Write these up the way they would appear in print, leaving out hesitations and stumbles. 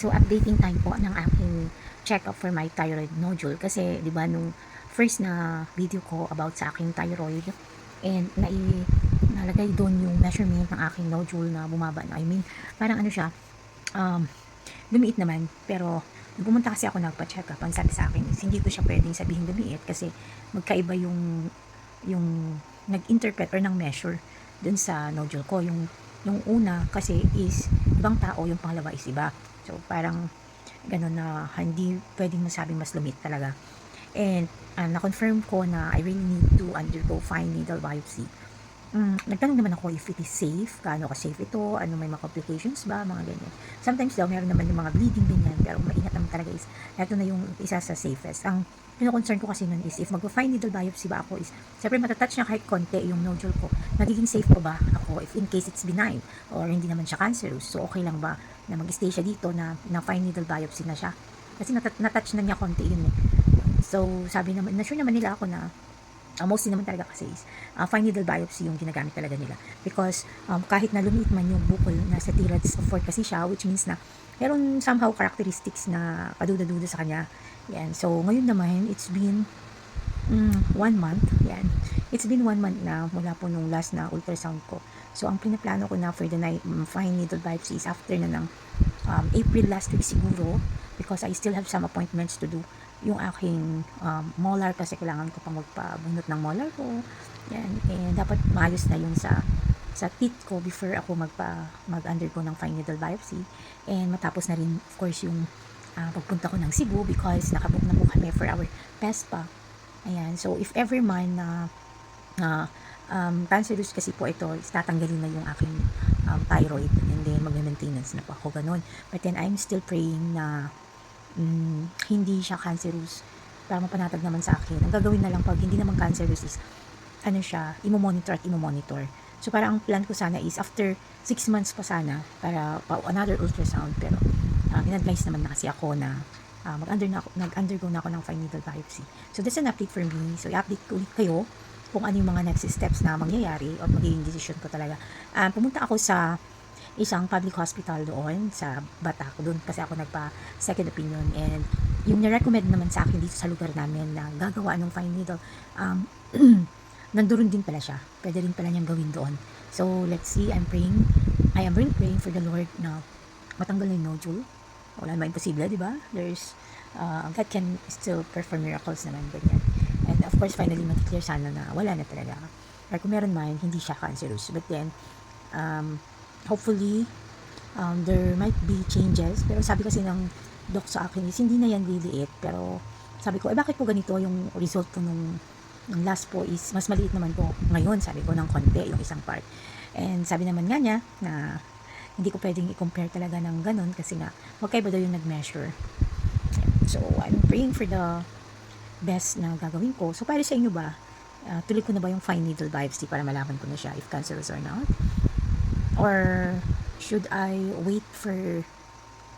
So, updating tayo po ng aking check-up for my thyroid nodule. Kasi, di ba, nung first na video ko about sa aking thyroid, and nalagay doon yung measurement ng aking nodule na bumaba na. I mean, parang ano siya, um, lumiit naman. Pero, nung pumunta kasi ako nagpa-check up, ang sabi sa akin is, hindi ko siya pwedeng sabihin lumiit kasi magkaiba yung nag-interpret or ng measure dun sa nodule ko. Yung una kasi is ibang tao, yung pangalawa is iba. So, parang ganun na hindi pwedeng masabing mas lumit talaga. And na-confirm ko na I really need to undergo fine needle biopsy. Nagtanong naman ako if it is safe, gaano ka safe ito, ano may mga complications ba, mga ganyan. Sometimes daw meron naman yung mga bleeding ganyan, pero maingat naman talaga is, ito na yung isa sa safest. Ang pino-concern ko kasi nun is, if mag-fine needle biopsy ba ako is, siyempre matatouch niya kahit konti yung nodule ko, nagiging safe pa ba ako if in case it's benign, or hindi naman siya cancerous, so okay lang ba na mag-stay siya dito na fine needle biopsy na siya. Kasi natouch na niya konti yun eh. So, sabi naman, na-sure naman nila ako na mostly naman talaga kasi is fine needle biopsy yung ginagamit talaga nila because kahit na lumiit man yung bukol nasa thyroids of 4 kasi siya, which means na meron somehow characteristics na paduda-duda sa kanya. Yan. So ngayon naman it's been 1 month. Yan. It's been 1 month na mula po nung last na ultrasound ko. So ang pinaplano ko na for the night fine needle biopsy is after na ng April last week siguro, because I still have some appointments to do. Yung aking molar kasi kailangan ko pang magpabunot ng molar ko. Yan. And dapat maayos na yung sa teeth ko before ako mag-undergo ng fine needle biopsy. And matapos na rin of course yung pagpunta ko ng Cebu because nakabook na po kami for our PESPA. Ayan. So if ever man na cancerous kasi po ito, is tatanggalin na yung aking thyroid and then mag-maintenance na po ako ganun. But then I'm still praying na hindi siya cancerous para mapanatag naman sa akin. Ang gagawin na lang pag hindi naman cancerous is ano siya, imo-monitor. So parang ang plan ko sana is after 6 months pa sana para another ultrasound, pero in-advise naman na kasi ako na nag-undergo na ako ng fine needle biopsy. So that's an update for me. So i-update ko ulit kayo kung ano yung mga next steps na mangyayari o magiging decision ko talaga. Pumunta ako sa isang public hospital doon sa Batak. Doon kasi ako nagpa-second opinion, and yung na-recommend naman sa akin dito sa lugar namin na gagawa ng fine needle, nandoon din pala siya. Pwede rin pala niyang gawin doon. So, let's see. I am really praying for the Lord na matanggal na yung nodule. Wala naman imposible, di ba? God can still perform miracles naman, ganyan. And of course, finally, mag-clear sana na wala na talaga. Or kung meron man, hindi siya cancerous. But then, hopefully there might be changes, pero sabi kasi ng doc sa akin is hindi na yan liliit. Pero sabi ko, bakit po ganito yung result po nung last po is mas maliit naman po ngayon, sabi ko ng konti yung isang part. And sabi naman nga niya na hindi ko pwedeng i-compare talaga ng ganun kasi nga magkaiba daw yung nag-measure. So I'm praying for the best na gagawin ko. So para sa inyo ba, tuloy ko na ba yung fine needle biopsy para malaman ko na siya if cancerous or not? Or should I wait for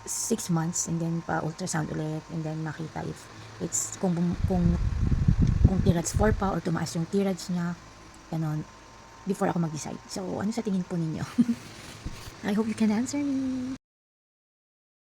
6 months and then pa-ultrasound ulit and then makita if it's kung thyroids 4 pa or tumaas yung thyroids niya, ganon, before ako mag-decide. So, ano sa tingin po ninyo? I hope you can answer me.